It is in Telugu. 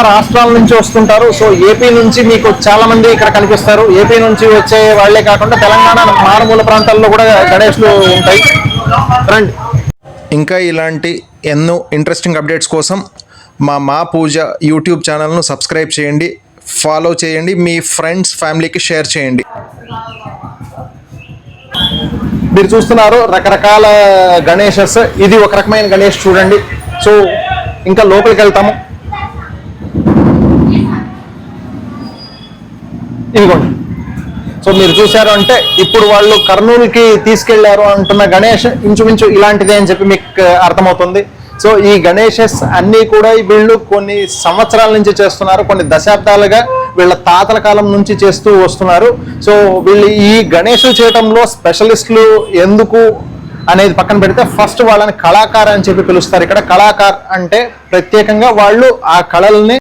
రాష్ట్రాల నుంచి వస్తుంటారు. సో ఏపీ నుంచి మీకు చాలా మంది ఇక్కడ కనిపిస్తారు. ఏపీ నుంచి వచ్చే వాళ్లే కాకుండా తెలంగాణ మారుమూల ప్రాంతాల్లో కూడా గణేష్లు ఉంటాయి. రండి. ఇంకా ఇలాంటి ఎన్నో ఇంట్రెస్టింగ్ అప్డేట్స్ కోసం మా పూజ యూట్యూబ్ ఛానల్ను సబ్స్క్రైబ్ చేయండి, ఫాలో చేయండి, మీ ఫ్రెండ్స్ ఫ్యామిలీకి షేర్ చేయండి. మీరు చూస్తున్నారు రకరకాల గణేషస్. ఇది ఒక రకమైన గణేష్ చూడండి. సో ఇంకా లోపలికి వెళ్తాము. ఇదిగోండి. సో మీరు చూసారు అంటే ఇప్పుడు వాళ్ళు కర్నూలుకి తీసుకెళ్లారు అంటున్న గణేష్ ఇంచుమించు ఇలాంటిదే అని చెప్పి మీకు అర్థమవుతుంది. సో ఈ గణేషస్ అన్నీ కూడా వీళ్ళు కొన్ని సంవత్సరాల నుంచి చేస్తున్నారు, కొన్ని దశాబ్దాలుగా వీళ్ళ తాతల కాలం నుంచి చేస్తూ వస్తున్నారు. సో వీళ్ళు ఈ గణేషులు చేయటంలో స్పెషలిస్టులు ఎందుకు అనేది పక్కన పెడితే ఫస్ట్ వాళ్ళని కళాకారు అని చెప్పి పిలుస్తారు. ఇక్కడ కళాకారు అంటే ప్రత్యేకంగా వాళ్ళు ఆ కళల్ని